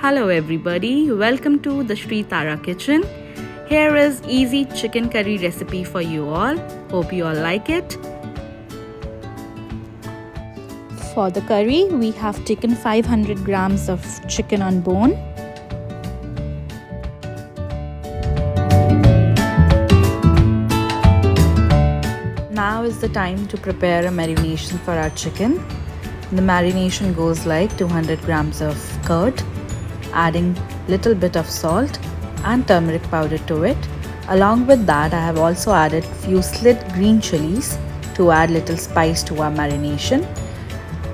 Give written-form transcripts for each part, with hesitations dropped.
Hello everybody, welcome to the Sri Tara kitchen. Here is easy chicken curry recipe for you all. Hope you all like it. For the curry, we have taken 500 grams of chicken on bone. Now is the time to prepare a marination for our chicken. The marination goes like 200 grams of curd, adding little bit of salt and turmeric powder to it. Along with that, I have also added few slit green chilies to add little spice to our marination.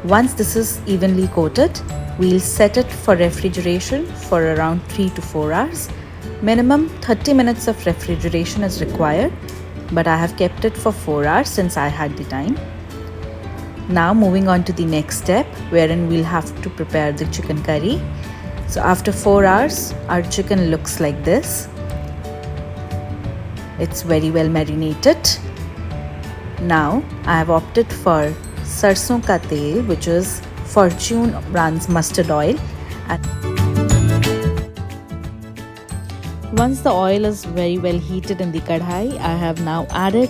Once this is evenly coated, we'll set it for refrigeration for around 3 to 4 hours. Minimum 30 minutes of refrigeration is required, but I have kept it for 4 hours since I had the time. Now moving on to the next step, wherein we'll have to prepare the chicken curry. So after 4 hours, our chicken looks like this. It's very well marinated. Now I have opted for sarson ka tel, which is Fortune brand's mustard oil. Once the oil is very well heated in the kadhai, I have now added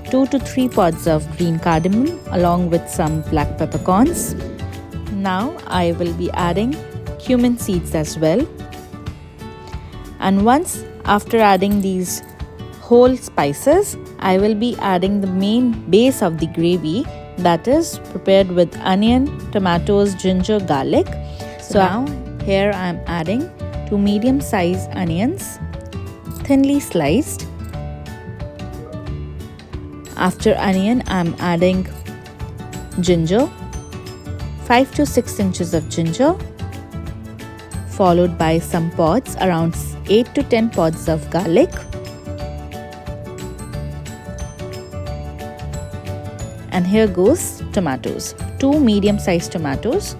2 to 3 pods of green cardamom along with some black peppercorns. Now I will be adding cumin seeds as well. And once after adding these whole spices, I will be adding the main base of the gravy, that is prepared with onion, tomatoes, ginger, garlic. So now here I am adding 2 medium-sized onions, thinly sliced. After onion, I am adding ginger, 5 to 6 inches of ginger, followed by some pods, around 8 to 10 pods of garlic, and here goes tomatoes, 2 medium-sized tomatoes.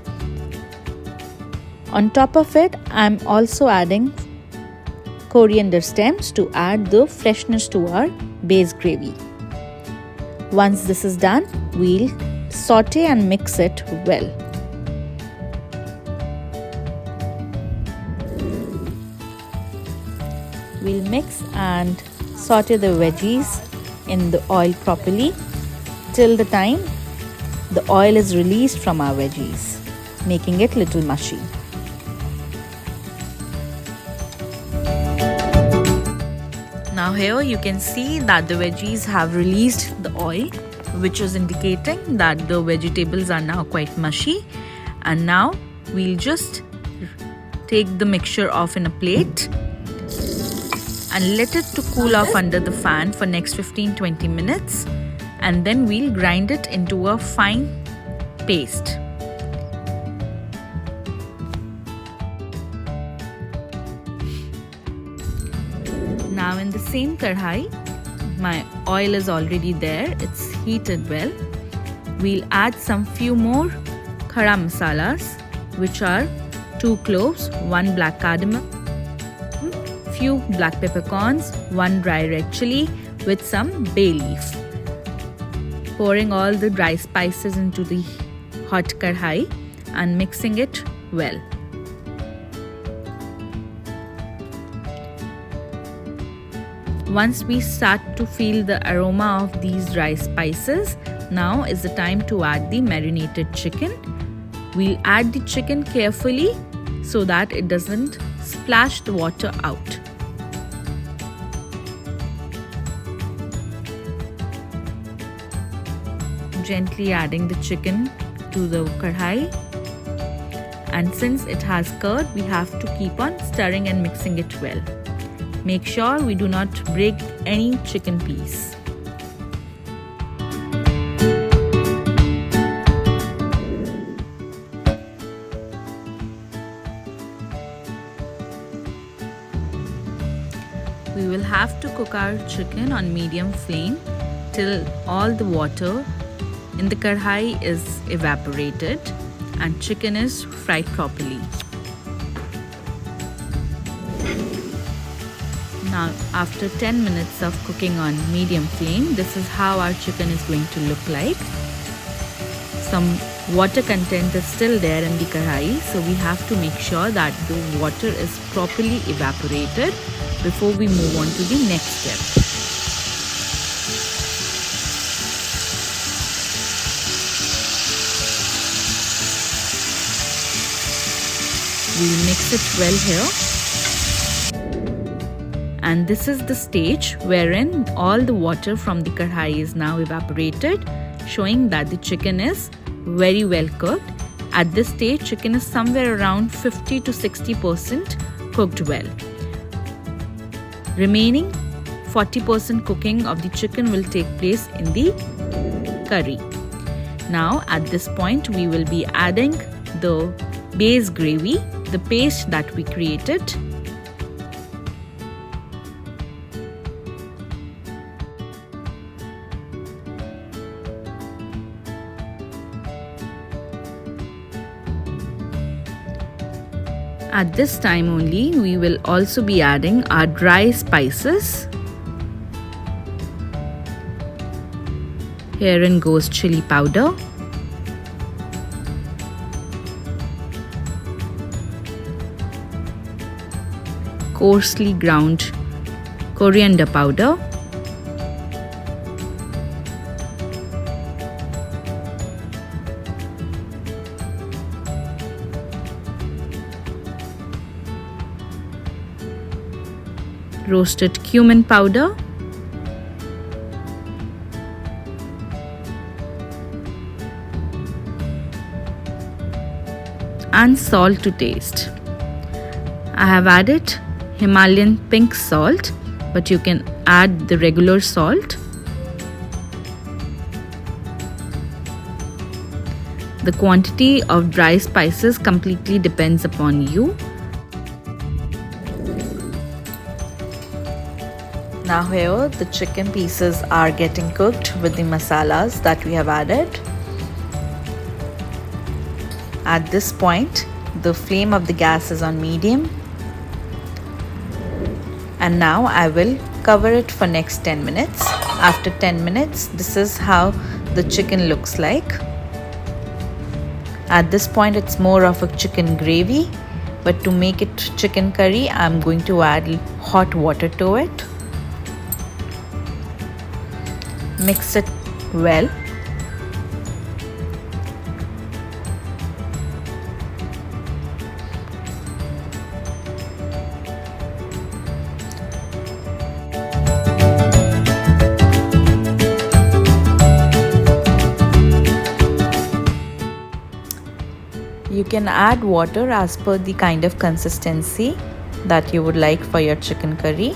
On top of it, I am also adding coriander stems to add the freshness to our base gravy. Once this is done, we'll saute and mix it well. We'll mix and saute the veggies in the oil properly till the time the oil is released from our veggies, making it little mushy. Now here you can see that the veggies have released the oil, which is indicating that the vegetables are now quite mushy. And now we'll just take the mixture off in a plate and let it to cool off under the fan for next 15-20 minutes, and then we'll grind it into a fine paste. Now in the same kadhai, my oil is already there, it's heated well. We'll add some few more khara masalas, which are 2 cloves, 1 black cardamom, few black peppercorns, 1 dry red chili with some bay leaf. Pouring all the dry spices into the hot kadhai and mixing it well. Once we start to feel the aroma of these dry spices, now is the time to add the marinated chicken. We'll add the chicken carefully so that it doesn't splash the water out. Gently adding the chicken to the kadhai, and since it has curd, we have to keep on stirring and mixing it well. Make sure we do not break any chicken piece. We will have to cook our chicken on medium flame till all the water in the kadhai is evaporated and chicken is fried properly. Now after 10 minutes of cooking on medium flame, this is how our chicken is going to look like. Some water content is still there in the karai, so we have to make sure that the water is properly evaporated before we move on to the next step. We'll mix it well here. And this is the stage wherein all the water from the kadhai is now evaporated, showing that the chicken is very well cooked. At this stage, chicken is somewhere around 50 to 60% cooked well. Remaining 40% cooking of the chicken will take place in the curry. Now at this point, we will be adding the base gravy, the paste that we created. At this time only, we will also be adding our dry spices. Herein goes chili powder, coarsely ground coriander powder, roasted cumin powder, and salt to taste. I have added Himalayan pink salt, but you can add the regular salt. The quantity of dry spices completely depends upon you. Now here the chicken pieces are getting cooked with the masalas that we have added. At this point, the flame of the gas is on medium. And now I will cover it for next 10 minutes. After 10 minutes, this is how the chicken looks like. At this point, it's more of a chicken gravy, but to make it chicken curry, I'm going to add hot water to it. Mix it well. You can add water as per the kind of consistency that you would like for your chicken curry.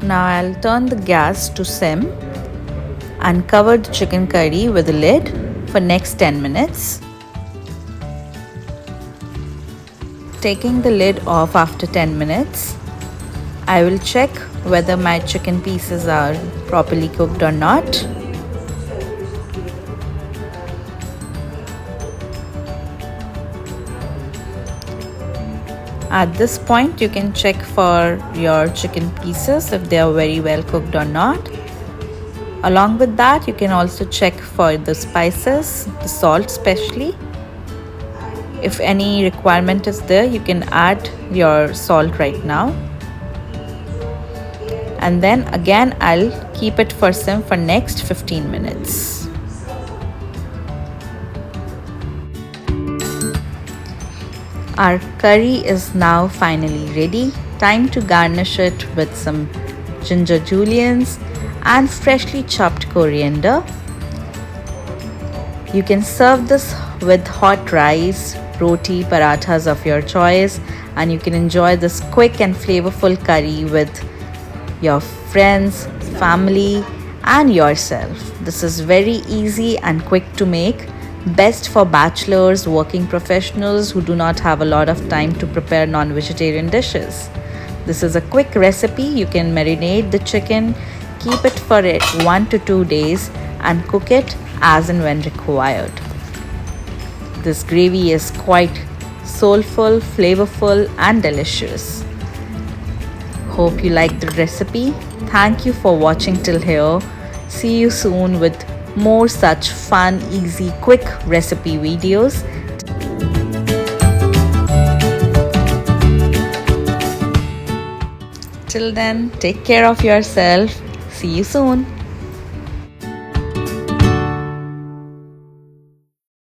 Now I'll turn the gas to sim and cover the chicken curry with a lid for next 10 minutes. Taking the lid off after 10 minutes, I will check whether my chicken pieces are properly cooked or not. At this point, you can check for your chicken pieces if they are very well cooked or not. Along with that, you can also check for the spices, the salt especially. If any requirement is there, you can add your salt right now. And then again, I'll keep it for sim for next 15 minutes. Our curry is now finally ready. Time to garnish it with some ginger juliennes and freshly chopped coriander. You can serve this with hot rice, roti, parathas of your choice, and you can enjoy this quick and flavorful curry with your friends, family, and yourself. This is very easy and quick to make. Best for bachelors, working professionals who do not have a lot of time to prepare non-vegetarian dishes. This is a quick recipe. You can marinate the chicken, keep it for 1 to 2 days, and cook it as and when required. This gravy is quite soulful, flavorful, and delicious. Hope you liked the recipe. Thank you for watching till here. See you soon with more such fun, easy, quick recipe videos. Till then, take care of yourself. See you soon.